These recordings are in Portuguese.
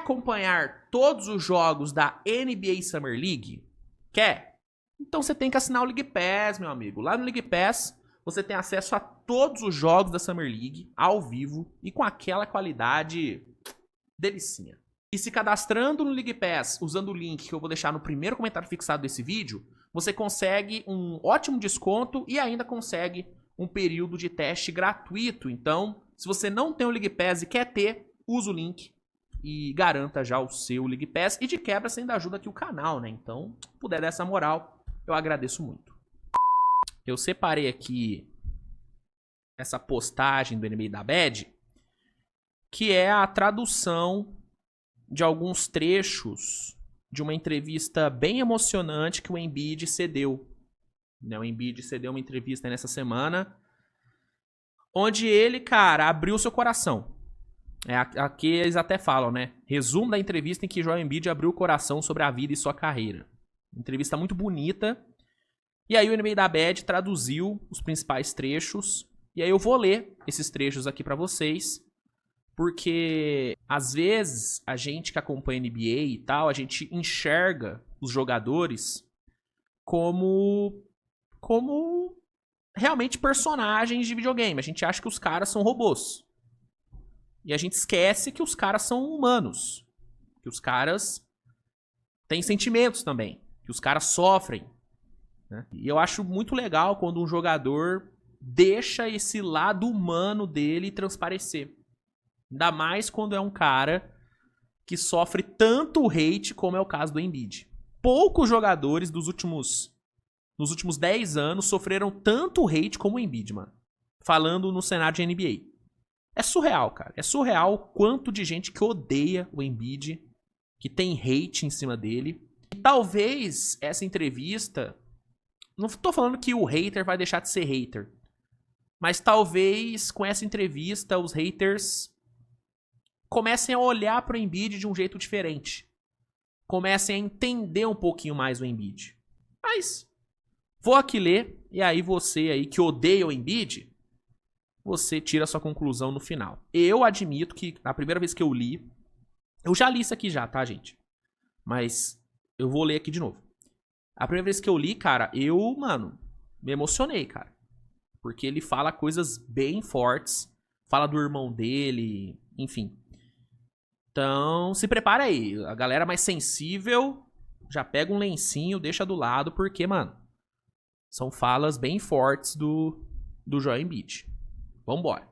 acompanhar todos os jogos da NBA Summer League? Quer? Então você tem que assinar o League Pass, meu amigo. Lá no League Pass você tem acesso a todos os jogos da Summer League, ao vivo, e com aquela qualidade delicinha. E se cadastrando no League Pass, usando o link que eu vou deixar no primeiro comentário fixado desse vídeo, você consegue um ótimo desconto e ainda consegue um período de teste gratuito. Então, se você não tem o League Pass e quer ter, usa o link e garanta já o seu League Pass. E de quebra você ainda ajuda aqui o canal, né? Então, se puder dar essa moral, eu agradeço muito. Eu separei aqui essa postagem do NBA da Bad, que é a tradução de alguns trechos de uma entrevista bem emocionante que o Embiid cedeu. O Embiid cedeu uma entrevista nessa semana, onde ele, cara, abriu seu coração. Aqui eles até falam, né? Resumo da entrevista em que Joel Embiid abriu o coração sobre a vida e sua carreira. Entrevista muito bonita. E aí o NBA da Bad traduziu os principais trechos. E aí eu vou ler esses trechos aqui pra vocês. Porque, às vezes, a gente que acompanha NBA e tal, a gente enxerga os jogadores como realmente personagens de videogame. A gente acha que os caras são robôs. E a gente esquece que os caras são humanos. Que os caras têm sentimentos também. Que os caras sofrem. Né? E eu acho muito legal quando um jogador deixa esse lado humano dele transparecer. Ainda mais quando é um cara que sofre tanto hate como é o caso do Embiid. Poucos jogadores nos últimos 10 anos sofreram tanto hate como o Embiid, mano. Falando no cenário de NBA. É surreal, cara. É surreal o quanto de gente que odeia o Embiid, que tem hate em cima dele. E talvez essa entrevista... Não tô falando que o hater vai deixar de ser hater. Mas talvez com essa entrevista os haters comecem a olhar pro Embiid de um jeito diferente. Comecem a entender um pouquinho mais o Embiid. Mas vou aqui ler, e aí você aí que odeia o Embiid, você tira a sua conclusão no final. Eu admito que a primeira vez que eu li, eu já li isso aqui já, tá, gente? Mas eu vou ler aqui de novo. A primeira vez que eu li, cara, mano, me emocionei, cara. Porque ele fala coisas bem fortes, fala do irmão dele, enfim. Então, se prepara aí. A galera mais sensível, já pega um lencinho, deixa do lado, porque, mano, são falas bem fortes do Joel Embiid. Vambora.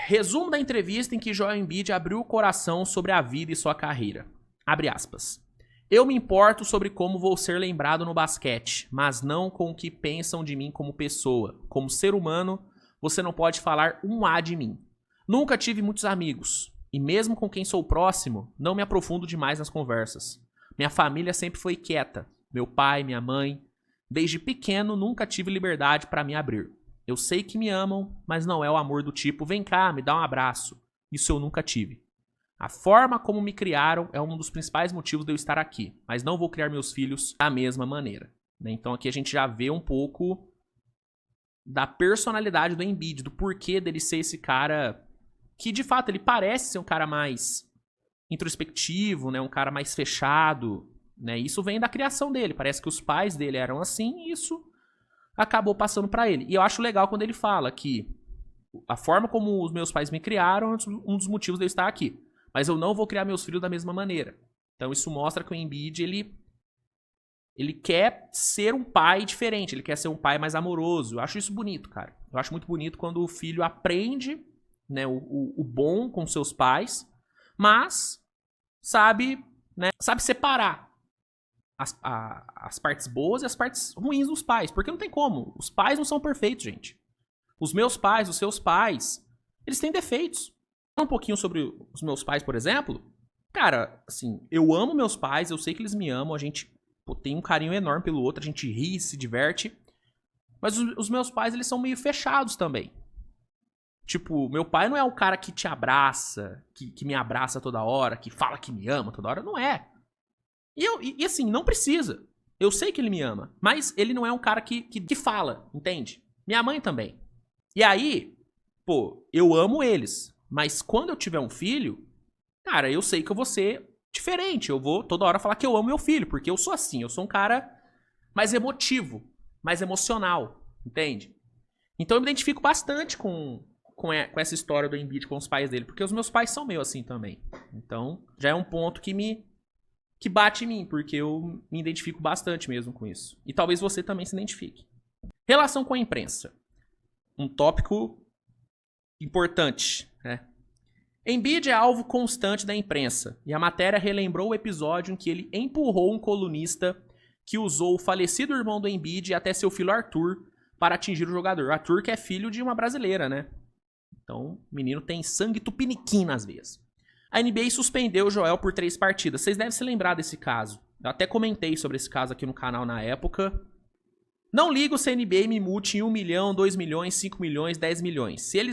Resumo da entrevista em que Joel Embiid abriu o coração sobre a vida e sua carreira. Abre aspas. Eu me importo sobre como vou ser lembrado no basquete, mas não com o que pensam de mim como pessoa. Como ser humano, você não pode falar um A de mim. Nunca tive muitos amigos. E mesmo com quem sou próximo, não me aprofundo demais nas conversas. Minha família sempre foi quieta. Meu pai, minha mãe. Desde pequeno, nunca tive liberdade para me abrir. Eu sei que me amam, mas não é o amor do tipo, vem cá, me dá um abraço. Isso eu nunca tive. A forma como me criaram é um dos principais motivos de eu estar aqui, mas não vou criar meus filhos da mesma maneira. Então aqui a gente já vê um pouco da personalidade do Embiid, do porquê dele ser esse cara que, de fato, ele parece ser um cara mais introspectivo, né? Um cara mais fechado, né? Isso vem da criação dele. Parece que os pais dele eram assim e isso acabou passando pra ele. E eu acho legal quando ele fala que a forma como os meus pais me criaram é um dos motivos de eu estar aqui. Mas eu não vou criar meus filhos da mesma maneira. Então isso mostra que o Embiid, ele quer ser um pai diferente. Ele quer ser um pai mais amoroso. Eu acho isso bonito, cara. Eu acho muito bonito quando o filho aprende, né, o bom com seus pais, mas sabe separar as partes boas e as partes ruins dos pais. Porque não tem como. Os pais não são perfeitos, gente. Os meus pais, os seus pais, eles têm defeitos. Um pouquinho sobre os meus pais, por exemplo. Cara, assim, eu amo meus pais, eu sei que eles me amam, a gente tem um carinho enorme pelo outro, a gente ri, se diverte. Mas os meus pais, eles são meio fechados também. Tipo, meu pai não é o cara que te abraça, que me abraça toda hora, que fala que me ama toda hora. Não é. E assim, não precisa. Eu sei que ele me ama, mas ele não é um cara que fala, entende? Minha mãe também. E aí, pô, eu amo eles. Mas quando eu tiver um filho, cara, eu sei que eu vou ser diferente. Eu vou toda hora falar que eu amo meu filho, porque eu sou assim. Eu sou um cara mais emotivo, mais emocional, entende? Então eu me identifico bastante com essa história do Embiid com os pais dele, porque os meus pais são meio assim também. Então já é um ponto que bate em mim, porque eu me identifico bastante mesmo com isso. E talvez você também se identifique. Relação com a imprensa. Um tópico importante, né? Embiid é alvo constante da imprensa, e a matéria relembrou o episódio em que ele empurrou um colunista que usou o falecido irmão do Embiid e até seu filho Arthur para atingir o jogador. Arthur, que é filho de uma brasileira, né? Então, o menino tem sangue tupiniquim nas veias. A NBA suspendeu o Joel por 3 partidas. Vocês devem se lembrar desse caso. Eu até comentei sobre esse caso aqui no canal na época. Não ligo se a NBA me multe em 1 milhão, 2 milhões, 5 milhões, 10 milhões. Se ele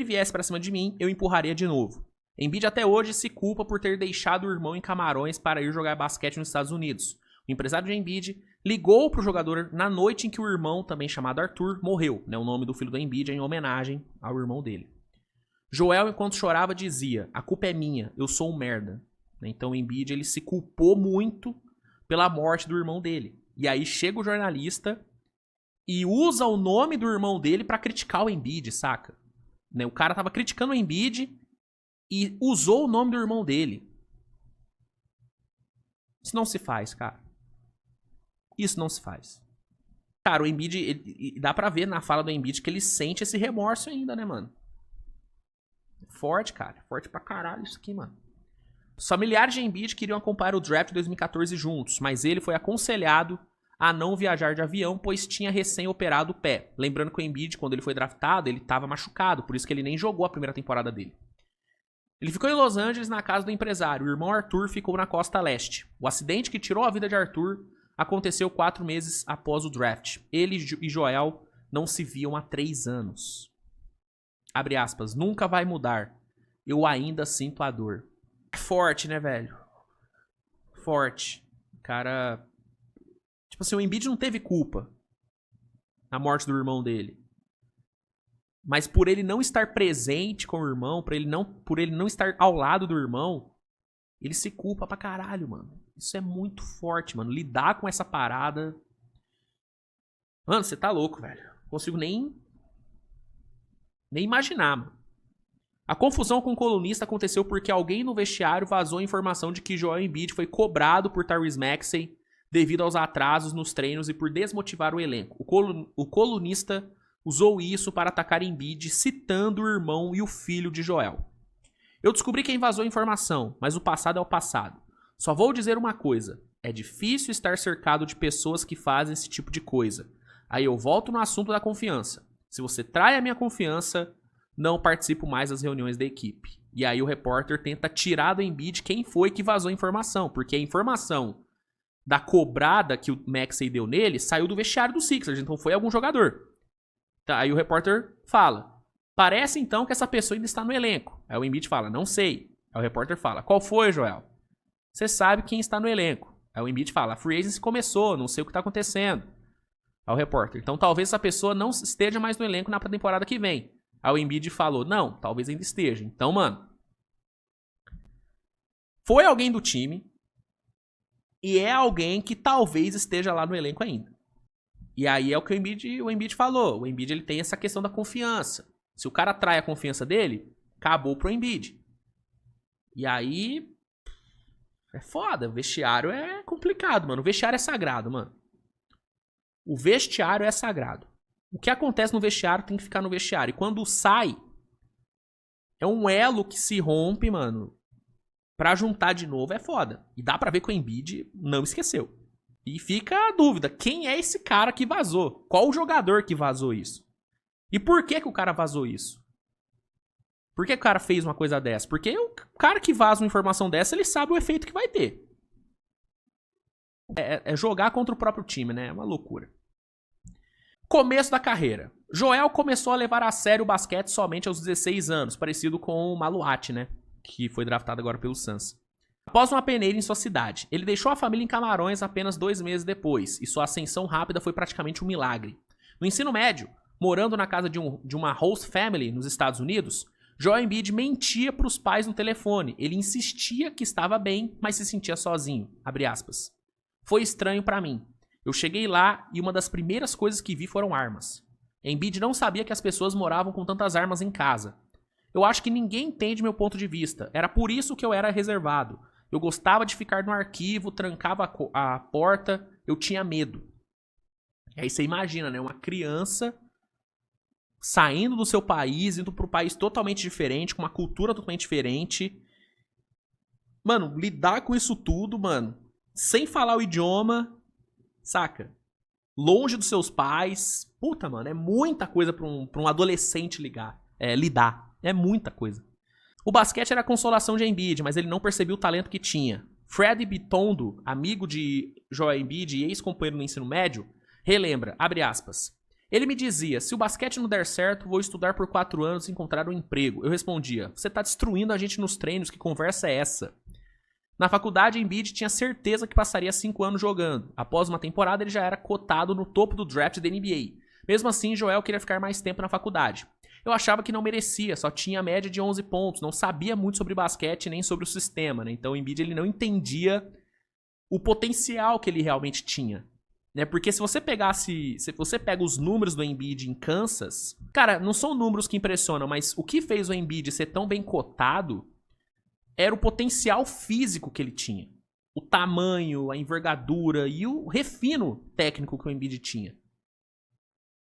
viesse pra cima de mim, eu empurraria de novo. Embiid até hoje se culpa por ter deixado o irmão em Camarões para ir jogar basquete nos Estados Unidos. O empresário de Embiid ligou pro jogador na noite em que o irmão, também chamado Arthur, morreu. O nome do filho do Embiid é em homenagem ao irmão dele. Joel, enquanto chorava, dizia: a culpa é minha, eu sou um merda. Então o Embiid ele se culpou muito pela morte do irmão dele. E aí chega o jornalista e usa o nome do irmão dele pra criticar o Embiid, saca? O cara tava criticando o Embiid e usou o nome do irmão dele. Isso não se faz, cara. Isso não se faz. Cara, o Embiid, dá pra ver na fala do Embiid que ele sente esse remorso ainda, né, mano? Forte, cara. Forte pra caralho isso aqui, mano. Os familiares de Embiid queriam acompanhar o draft de 2014 juntos, mas ele foi aconselhado a não viajar de avião, pois tinha recém-operado o pé. Lembrando que o Embiid, quando ele foi draftado, ele estava machucado, por isso que ele nem jogou a primeira temporada dele. Ele ficou em Los Angeles na casa do empresário. O irmão Arthur ficou na costa leste. O acidente que tirou a vida de Arthur aconteceu 4 meses após o draft. Ele e Joel não se viam há 3 anos. Abre aspas. Nunca vai mudar. Eu ainda sinto a dor. Forte, né, velho? Forte. Cara... Tipo assim, o Embiid não teve culpa na morte do irmão dele. Mas por ele não estar presente com o irmão, por ele não estar ao lado do irmão, ele se culpa pra caralho, mano. Isso é muito forte, mano. Lidar com essa parada... Mano, você tá louco, velho. Não consigo nem imaginar, mano. A confusão com o colunista aconteceu porque alguém no vestiário vazou a informação de que Joel Embiid foi cobrado por Tyrese Maxey devido aos atrasos nos treinos e por desmotivar o elenco. O colunista usou isso para atacar Embiid, citando o irmão e o filho de Joel. Eu descobri quem vazou a informação, mas o passado é o passado. Só vou dizer uma coisa. É difícil estar cercado de pessoas que fazem esse tipo de coisa. Aí eu volto no assunto da confiança. Se você trai a minha confiança, não participo mais das reuniões da equipe. E aí o repórter tenta tirar do Embiid quem foi que vazou a informação, porque a informação da cobrada que o Maxey deu nele saiu do vestiário do Sixers, então foi algum jogador. Tá, aí o repórter fala: parece então que essa pessoa ainda está no elenco. Aí o Embiid fala: não sei. Aí o repórter fala: qual foi, Joel? Você sabe quem está no elenco. Aí o Embiid fala: a free agency começou, não sei o que está acontecendo. Aí o repórter: então talvez essa pessoa não esteja mais no elenco na temporada que vem. Aí o Embiid falou: não, talvez ainda esteja. Então, mano, foi alguém do time e é alguém que talvez esteja lá no elenco ainda. E aí é o que o Embiid falou. O Embiid ele tem essa questão da confiança. Se o cara trai a confiança dele, acabou pro Embiid. E aí é foda. O vestiário é complicado, mano. O vestiário é sagrado, mano. O vestiário é sagrado. O que acontece no vestiário tem que ficar no vestiário. E quando sai, é um elo que se rompe, mano. Pra juntar de novo é foda. E dá pra ver que o Embiid não esqueceu. E fica a dúvida, quem é esse cara que vazou? Qual o jogador que vazou isso? E por que o cara vazou isso? Por que o cara fez uma coisa dessa? Porque o cara que vaza uma informação dessa, ele sabe o efeito que vai ter. É jogar contra o próprio time, né? É uma loucura. Começo da carreira. Joel começou a levar a sério o basquete somente aos 16 anos, parecido com o Maluati, né? Que foi draftado agora pelo Suns. Após uma peneira em sua cidade, ele deixou a família em Camarões apenas 2 meses depois, e sua ascensão rápida foi praticamente um milagre. No ensino médio, morando na casa de uma host family nos Estados Unidos, Joel Embiid mentia pros pais no telefone. Ele insistia que estava bem, mas se sentia sozinho. Abre aspas. Foi estranho pra mim. Eu cheguei lá e uma das primeiras coisas que vi foram armas. Embiid não sabia que as pessoas moravam com tantas armas em casa. Eu acho que ninguém entende meu ponto de vista. Era por isso que eu era reservado. Eu gostava de ficar no arquivo, trancava a porta, eu tinha medo. E aí você imagina, né? Uma criança saindo do seu país, indo para um país totalmente diferente, com uma cultura totalmente diferente. Mano, lidar com isso tudo, mano, sem falar o idioma, saca? Longe dos seus pais. Puta, mano, é muita coisa pra um adolescente lidar. É muita coisa. O basquete era a consolação de Embiid, mas ele não percebia o talento que tinha. Fred Bitondo, amigo de Joel Embiid e ex-companheiro no ensino médio, relembra, abre aspas. Ele me dizia, se o basquete não der certo, vou estudar por 4 anos e encontrar um emprego. Eu respondia, você tá destruindo a gente nos treinos, que conversa é essa? Na faculdade, Embiid tinha certeza que passaria 5 anos jogando. Após uma temporada, ele já era cotado no topo do draft da NBA. Mesmo assim, Joel queria ficar mais tempo na faculdade. Eu achava que não merecia, só tinha a média de 11 pontos, não sabia muito sobre basquete nem sobre o sistema, né? Então o Embiid ele não entendia o potencial que ele realmente tinha. Né? Porque se você pega os números do Embiid em Kansas, cara, não são números que impressionam, mas o que fez o Embiid ser tão bem cotado era o potencial físico que ele tinha. O tamanho, a envergadura e o refino técnico que o Embiid tinha.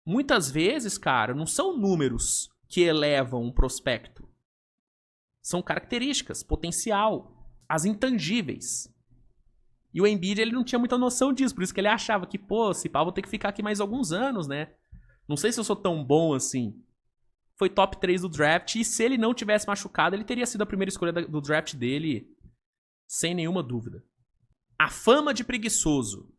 Muitas vezes, cara, não são números que elevam um prospecto. São características, potencial, as intangíveis. E o Embiid, ele não tinha muita noção disso, por isso que ele achava que, pô, esse pau vou ter que ficar aqui mais alguns anos, né? Não sei se eu sou tão bom assim. Foi top 3 do draft, e se ele não tivesse machucado, ele teria sido a primeira escolha do draft dele, sem nenhuma dúvida. A fama de preguiçoso.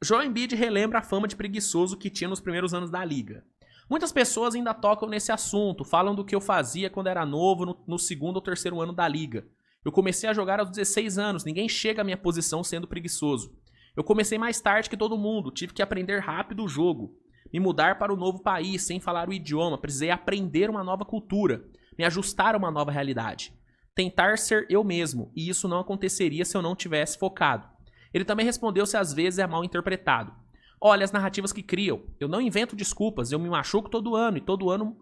Joel Embiid relembra a fama de preguiçoso que tinha nos primeiros anos da liga. Muitas pessoas ainda tocam nesse assunto, falam do que eu fazia quando era novo no segundo ou terceiro ano da liga. Eu comecei a jogar aos 16 anos, ninguém chega à minha posição sendo preguiçoso. Eu comecei mais tarde que todo mundo, tive que aprender rápido o jogo. Me mudar para um novo país, sem falar o idioma, precisei aprender uma nova cultura, me ajustar a uma nova realidade. Tentar ser eu mesmo, e isso não aconteceria se eu não tivesse focado. Ele também respondeu se às vezes é mal interpretado. Olha as narrativas que criam. Eu não invento desculpas, eu me machuco todo ano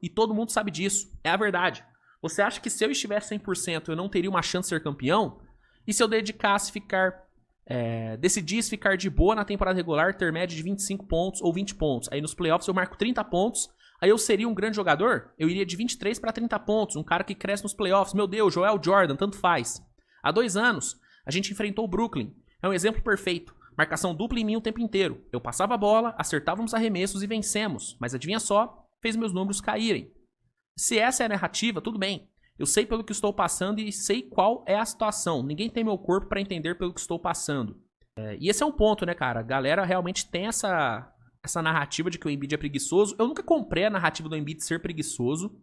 e todo mundo sabe disso. É a verdade. Você acha que se eu estivesse 100% eu não teria uma chance de ser campeão? E se eu decidisse ficar de boa na temporada regular, ter média de 25 pontos ou 20 pontos. Aí nos playoffs eu marco 30 pontos, aí eu seria um grande jogador? Eu iria de 23 para 30 pontos, um cara que cresce nos playoffs. Meu Deus, Joel Jordan, tanto faz. Há 2 anos, a gente enfrentou o Brooklyn. É um exemplo perfeito. Marcação dupla em mim o tempo inteiro. Eu passava a bola, acertávamos arremessos e vencemos. Mas adivinha só, fez meus números caírem. Se essa é a narrativa, tudo bem. Eu sei pelo que estou passando e sei qual é a situação. Ninguém tem meu corpo para entender pelo que estou passando. E esse é um ponto, né, cara? A galera realmente tem essa narrativa de que o Embiid é preguiçoso. Eu nunca comprei a narrativa do Embiid ser preguiçoso.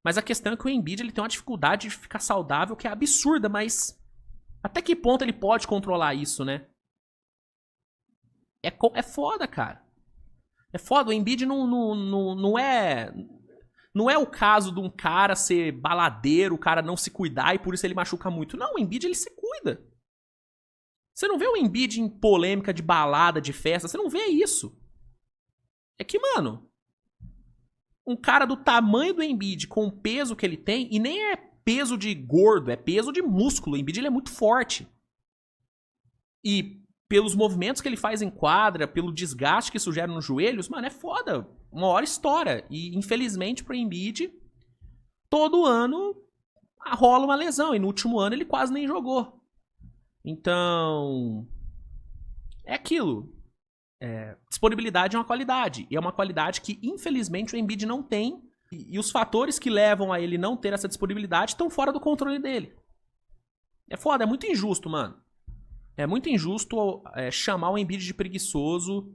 Mas a questão é que o Embiid ele tem uma dificuldade de ficar saudável que é absurda, mas até que ponto ele pode controlar isso, né? É foda, cara. É foda. O Embiid não é o caso de um cara ser baladeiro, o cara não se cuidar e por isso ele machuca muito. Não, o Embiid ele se cuida. Você não vê o Embiid em polêmica de balada, de festa. Você não vê isso. É que, mano, um cara do tamanho do Embiid, com o peso que ele tem, e nem é peso de gordo, é peso de músculo. O Embiid ele é muito forte. E pelos movimentos que ele faz em quadra, pelo desgaste que isso gera nos joelhos, mano, é foda. Uma hora estoura. E infelizmente pro Embiid, todo ano rola uma lesão. E no último ano ele quase nem jogou. Então, é aquilo. Disponibilidade é uma qualidade. E é uma qualidade que infelizmente o Embiid não tem. E os fatores que levam a ele não ter essa disponibilidade estão fora do controle dele. É foda, é muito injusto, mano. É muito injusto chamar o Embiid de preguiçoso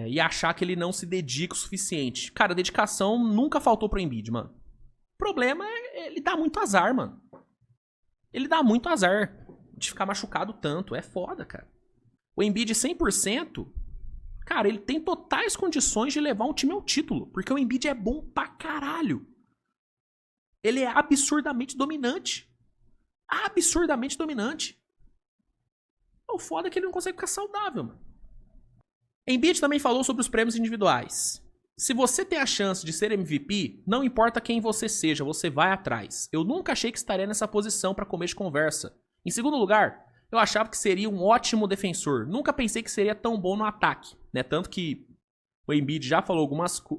e achar que ele não se dedica o suficiente. Cara, dedicação nunca faltou pro Embiid, mano. O problema é ele dá muito azar, mano. Ele dá muito azar de ficar machucado tanto. É foda, cara. O Embiid 100%, cara, ele tem totais condições de levar um time ao título. Porque o Embiid é bom pra caralho. Ele é absurdamente dominante. Absurdamente dominante. O foda é que ele não consegue ficar saudável, mano. Embiid também falou sobre os prêmios individuais. Se você tem a chance de ser MVP, não importa quem você seja, você vai atrás. Eu nunca achei que estaria nessa posição pra começo de conversa. Em segundo lugar, eu achava que seria um ótimo defensor. Nunca pensei que seria tão bom no ataque, né? Tanto que o Embiid já falou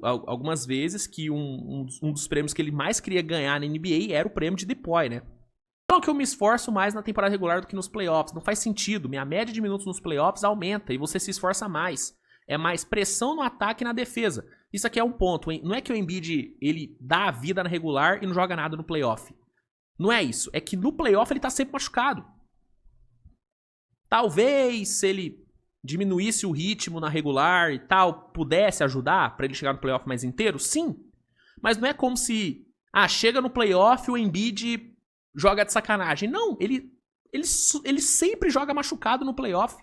algumas vezes que um dos prêmios que ele mais queria ganhar na NBA era o prêmio de DPOY, né? Não que eu me esforço mais na temporada regular do que nos playoffs. Não faz sentido. Minha média de minutos nos playoffs aumenta e você se esforça mais. É mais pressão no ataque e na defesa. Isso aqui é um ponto, hein? Não é que o Embiid ele dá a vida na regular e não joga nada no playoff. Não é isso. É que no playoff ele tá sempre machucado. Talvez se ele diminuísse o ritmo na regular e tal, pudesse ajudar pra ele chegar no playoff mais inteiro? Sim. Mas não é como se... chega no playoff o Embiid joga de sacanagem. Não, ele sempre joga machucado no playoff.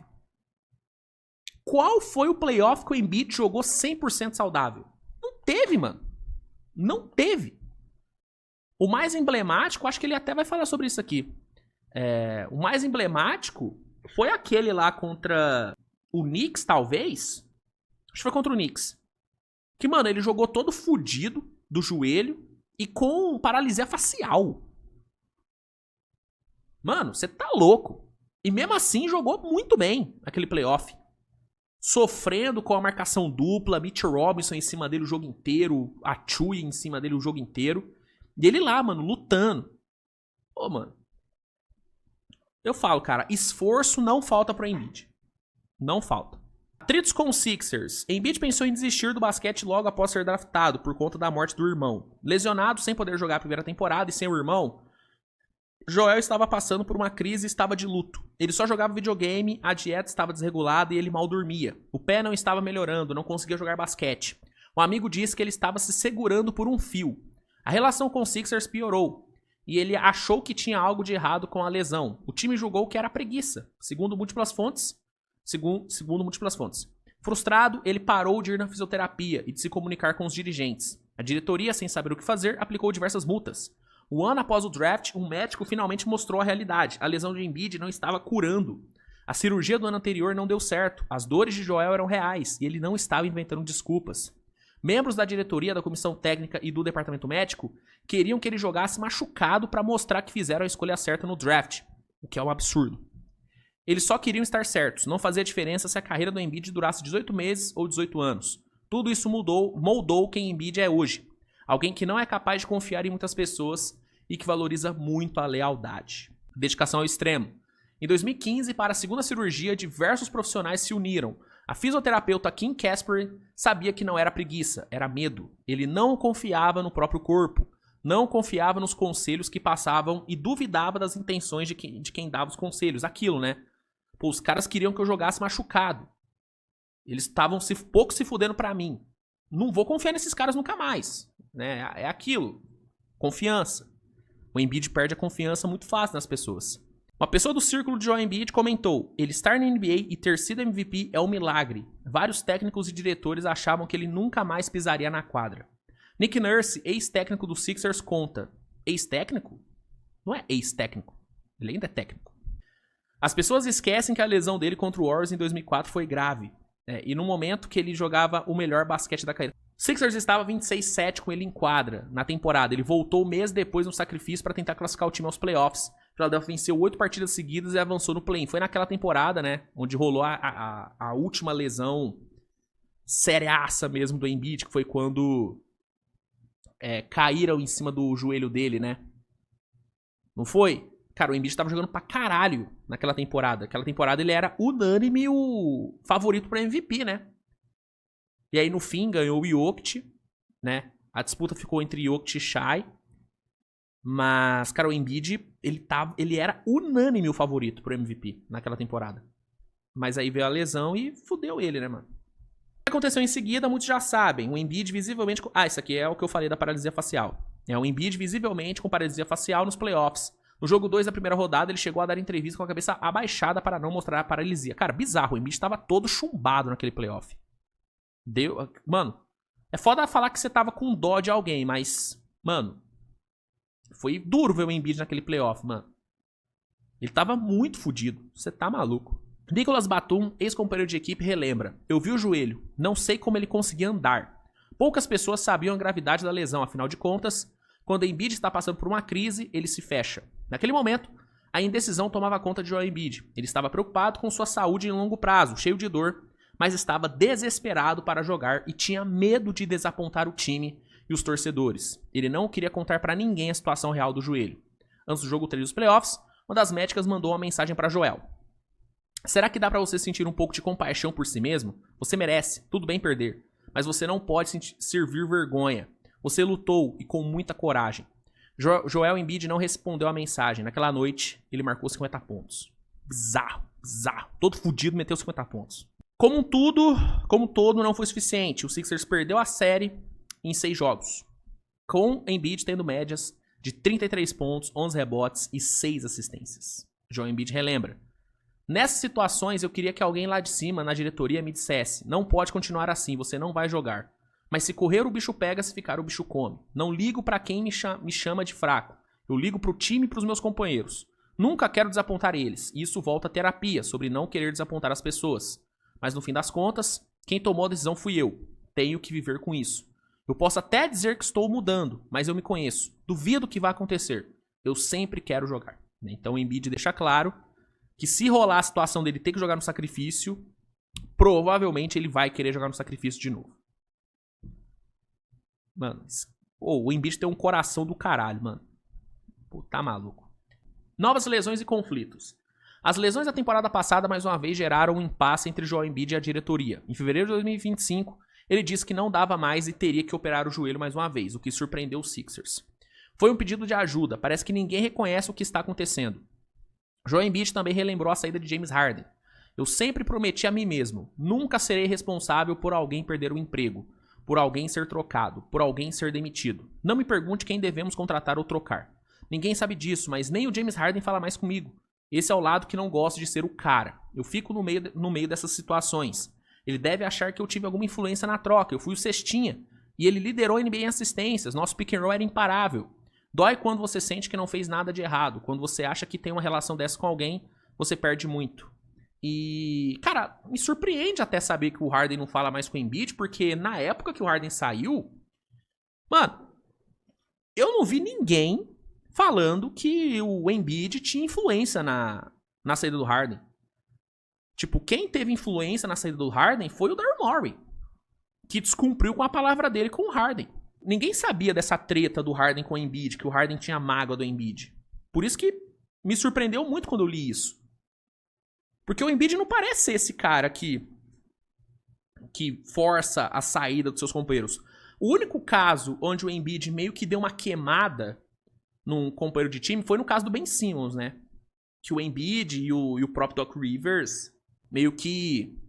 Qual foi o playoff que o Embiid jogou 100% saudável? Não teve, mano. Não teve. O mais emblemático, acho que ele até vai falar sobre isso aqui. O mais emblemático foi aquele lá contra o Knicks, talvez. Acho que foi contra o Knicks. Que, mano, ele jogou todo fudido do joelho e com paralisia facial. Mano, você tá louco. E mesmo assim jogou muito bem aquele playoff. Sofrendo com a marcação dupla, Mitchell Robinson em cima dele o jogo inteiro, a Chewy em cima dele o jogo inteiro. E ele lá, mano, lutando. Pô, mano. Eu falo, cara, esforço não falta pro Embiid. Não falta. Atritos com os Sixers. Embiid pensou em desistir do basquete logo após ser draftado por conta da morte do irmão. Lesionado, sem poder jogar a primeira temporada e sem o irmão, Joel estava passando por uma crise e estava de luto. Ele só jogava videogame, a dieta estava desregulada e ele mal dormia. O pé não estava melhorando, não conseguia jogar basquete. Um amigo disse que ele estava se segurando por um fio. A relação com os Sixers piorou e ele achou que tinha algo de errado com a lesão. O time julgou que era preguiça, segundo múltiplas fontes. Frustrado, ele parou de ir na fisioterapia e de se comunicar com os dirigentes. A diretoria, sem saber o que fazer, aplicou diversas multas. Um ano após o draft, um médico finalmente mostrou a realidade. A lesão de Embiid não estava curando. A cirurgia do ano anterior não deu certo. As dores de Joel eram reais e ele não estava inventando desculpas. Membros da diretoria, da comissão técnica e do departamento médico queriam que ele jogasse machucado para mostrar que fizeram a escolha certa no draft, o que é um absurdo. Eles só queriam estar certos, não fazia diferença se a carreira do Embiid durasse 18 meses ou 18 anos. Tudo isso moldou quem Embiid é hoje. Alguém que não é capaz de confiar em muitas pessoas e que valoriza muito a lealdade. Dedicação ao extremo. Em 2015, para a segunda cirurgia, diversos profissionais se uniram. A fisioterapeuta Kim Casper sabia que não era preguiça, era medo. Ele não confiava no próprio corpo, não confiava nos conselhos que passavam e duvidava das intenções de quem dava os conselhos. Aquilo, né? Pô, os caras queriam que eu jogasse machucado. Eles estavam pouco se fudendo pra mim. Não vou confiar nesses caras nunca mais. Né? É aquilo. Confiança. O Embiid perde a confiança muito fácil nas pessoas. Uma pessoa do círculo de Joel Embiid comentou: ele estar na NBA e ter sido MVP é um milagre. Vários técnicos e diretores achavam que ele nunca mais pisaria na quadra. Nick Nurse, ex-técnico do Sixers, conta. Ex-técnico? Não é ex-técnico. Ele ainda é técnico. As pessoas esquecem que a lesão dele contra o Warriors em 2004 foi grave. E no momento que ele jogava o melhor basquete da carreira. Sixers estava 26-7 com ele em quadra na temporada. Ele voltou um mês depois no sacrifício para tentar classificar o time aos playoffs. Philadelphia venceu 8 partidas seguidas e avançou no play-in. Foi naquela temporada, né, onde rolou a última lesão seriaça mesmo do Embiid, que foi quando caíram em cima do joelho dele, né? Não foi? Cara, o Embiid tava jogando pra caralho naquela temporada. Aquela temporada ele era unânime o favorito pra MVP, né? E aí no fim ganhou o Jokic, né? A disputa ficou entre Jokic e Shai. Mas, cara, o Embiid, ele era unânime o favorito pro MVP naquela temporada. Mas aí veio a lesão e fudeu ele, né, mano? O que aconteceu em seguida, muitos já sabem. O Embiid visivelmente... isso aqui é o que eu falei da paralisia facial. O Embiid visivelmente com paralisia facial nos playoffs. No jogo 2 da primeira rodada, ele chegou a dar entrevista com a cabeça abaixada para não mostrar a paralisia. Cara, bizarro. O Embiid tava todo chumbado naquele playoff. Mano, é foda falar que você tava com dó de alguém, mas... Mano, Foi duro ver o Embiid naquele playoff, mano. Ele tava muito fodido. Você tá maluco. Nicolas Batum, ex-companheiro de equipe, relembra. Eu vi o joelho. Não sei como ele conseguia andar. Poucas pessoas sabiam a gravidade da lesão. Afinal de contas, quando o Embiid está passando por uma crise, ele se fecha. Naquele momento, a indecisão tomava conta de Joel Embiid. Ele estava preocupado com sua saúde em longo prazo, cheio de dor, mas estava desesperado para jogar e tinha medo de desapontar o time e os torcedores. Ele não queria contar para ninguém a situação real do joelho. Antes do jogo 3 dos playoffs, uma das médicas mandou uma mensagem para Joel. Será que dá pra você sentir um pouco de compaixão por si mesmo? Você merece, tudo bem perder. Mas você não pode servir vergonha. Você lutou e com muita coragem. Joel Embiid não respondeu a mensagem. Naquela noite, ele marcou 50 pontos. Bizarro, bizarro. Todo fudido meteu 50 pontos. Como um todo, não foi suficiente. O Sixers perdeu a série em 6 jogos. Com Embiid tendo médias de 33 pontos, 11 rebotes e 6 assistências. Joel Embiid relembra. Nessas situações, eu queria que alguém lá de cima, na diretoria, me dissesse: não pode continuar assim, você não vai jogar. Mas se correr, o bicho pega, se ficar, o bicho come. Não ligo pra quem me chama de fraco. Eu ligo pro time e pros meus companheiros. Nunca quero desapontar eles. E isso volta à terapia, sobre não querer desapontar as pessoas. Mas no fim das contas, quem tomou a decisão fui eu. Tenho que viver com isso. Eu posso até dizer que estou mudando, mas eu me conheço. Duvido que vai acontecer. Eu sempre quero jogar. Então o Embiid deixa claro que se rolar a situação dele ter que jogar no sacrifício, provavelmente ele vai querer jogar no sacrifício de novo. Mano, o Embiid tem um coração do caralho, mano. Pô, tá maluco. Novas lesões e conflitos. As lesões da temporada passada, mais uma vez, geraram um impasse entre Joel Embiid e a diretoria. Em fevereiro de 2025, ele disse que não dava mais e teria que operar o joelho mais uma vez, o que surpreendeu os Sixers. Foi um pedido de ajuda, parece que ninguém reconhece o que está acontecendo. Joel Embiid também relembrou a saída de James Harden. Eu sempre prometi a mim mesmo, nunca serei responsável por alguém perder o emprego, por alguém ser trocado, por alguém ser demitido. Não me pergunte quem devemos contratar ou trocar. Ninguém sabe disso, mas nem o James Harden fala mais comigo. Esse é o lado que não gosto de ser o cara. Eu fico no meio dessas situações. Ele deve achar que eu tive alguma influência na troca, eu fui o cestinha. E ele liderou a NBA em assistências, nosso pick and roll era imparável. Dói quando você sente que não fez nada de errado. Quando você acha que tem uma relação dessa com alguém, você perde muito. E, cara, me surpreende até saber que o Harden não fala mais com o Embiid, porque na época que o Harden saiu, mano, eu não vi ninguém falando que o Embiid tinha influência na saída do Harden. Tipo, quem teve influência na saída do Harden foi o Daryl Morey, que descumpriu com a palavra dele com o Harden. Ninguém sabia dessa treta do Harden com o Embiid, que o Harden tinha mágoa do Embiid. Por isso que me surpreendeu muito quando eu li isso. Porque o Embiid não parece ser esse cara que força a saída dos seus companheiros. O único caso onde o Embiid meio que deu uma queimada num companheiro de time foi no caso do Ben Simmons, né? Que o Embiid e o próprio Doc Rivers meio que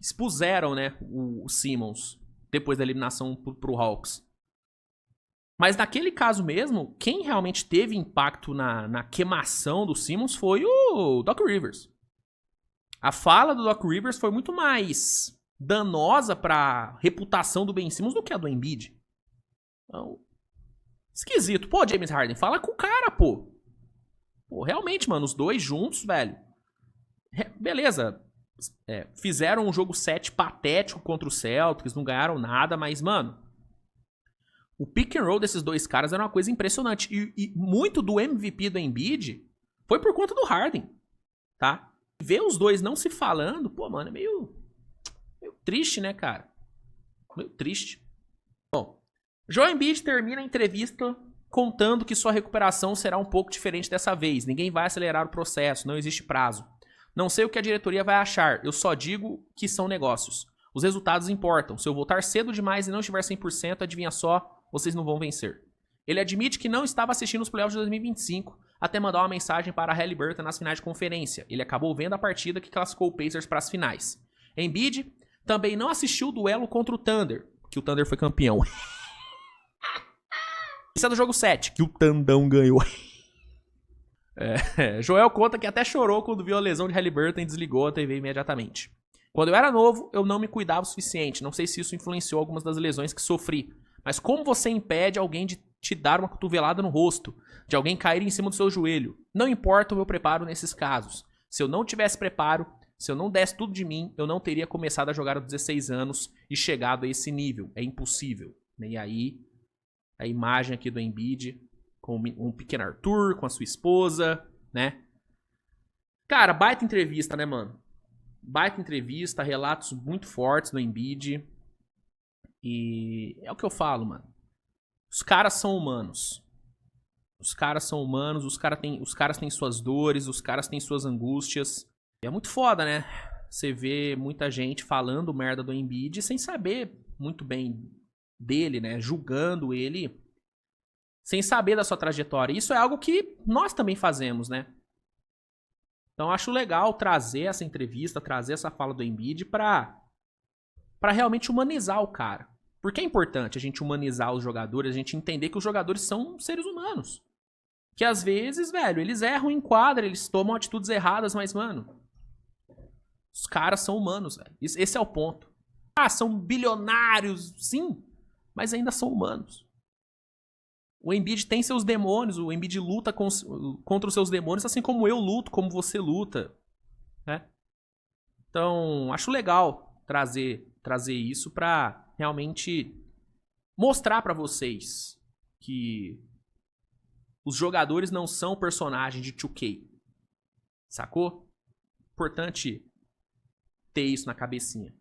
expuseram, né, o Simmons depois da eliminação pro Hawks. Mas naquele caso mesmo, quem realmente teve impacto na queimação do Simmons foi o Doc Rivers. A fala do Doc Rivers foi muito mais danosa pra reputação do Ben Simmons do que a do Embiid. Então, esquisito. Pô, James Harden, fala com o cara, pô. Pô, realmente, mano, os dois juntos, velho. Beleza. Fizeram um jogo 7 patético contra o Celtics, não ganharam nada, mas, mano, o pick and roll desses dois caras era uma coisa impressionante. E muito do MVP do Embiid foi por conta do Harden, tá? Ver os dois não se falando, pô, mano, é meio triste, né, cara? Meio triste. Bom, Joel Embiid termina a entrevista contando que sua recuperação será um pouco diferente dessa vez. Ninguém vai acelerar o processo, não existe prazo. Não sei o que a diretoria vai achar, eu só digo que são negócios. Os resultados importam. Se eu voltar cedo demais e não estiver 100%, adivinha só, vocês não vão vencer. Ele admite que não estava assistindo os playoffs de 2025, até mandar uma mensagem para a Haliburton nas finais de conferência. Ele acabou vendo a partida que classificou o Pacers para as finais. Embiid também não assistiu o duelo contra o Thunder, que o Thunder foi campeão. Isso é do jogo 7, que o Tandão ganhou. Joel conta que até chorou quando viu a lesão de Haliburton e desligou a TV imediatamente. Quando eu era novo, eu não me cuidava o suficiente. Não sei se isso influenciou algumas das lesões que sofri. Mas como você impede alguém de te dar uma cotovelada no rosto, de alguém cair em cima do seu joelho. Não importa o meu preparo nesses casos. Se eu não tivesse preparo, se eu não desse tudo de mim, eu não teria começado a jogar aos 16 anos e chegado a esse nível. É impossível. E aí, a imagem aqui do Embiid com um pequeno Arthur, com a sua esposa, né? Cara, baita entrevista, né, mano? Baita entrevista, relatos muito fortes do Embiid. E é o que eu falo, mano. Os caras são humanos. Os caras são humanos, os caras têm suas dores, os caras têm suas angústias. E é muito foda, né? Você vê muita gente falando merda do Embiid sem saber muito bem dele, né? Julgando ele sem saber da sua trajetória. Isso é algo que nós também fazemos, né? Então acho legal trazer essa entrevista, trazer essa fala do Embiid pra realmente humanizar o cara. Porque é importante a gente humanizar os jogadores, a gente entender que os jogadores são seres humanos. Que às vezes, velho, eles erram em quadra, eles tomam atitudes erradas, mas, mano, os caras são humanos, velho. Esse é o ponto. Ah, são bilionários, sim, mas ainda são humanos. O Embiid tem seus demônios, o Embiid luta contra os seus demônios, assim como eu luto, como você luta, né? Então, acho legal trazer isso pra realmente mostrar pra vocês que os jogadores não são personagens de 2K. Sacou? Importante ter isso na cabecinha.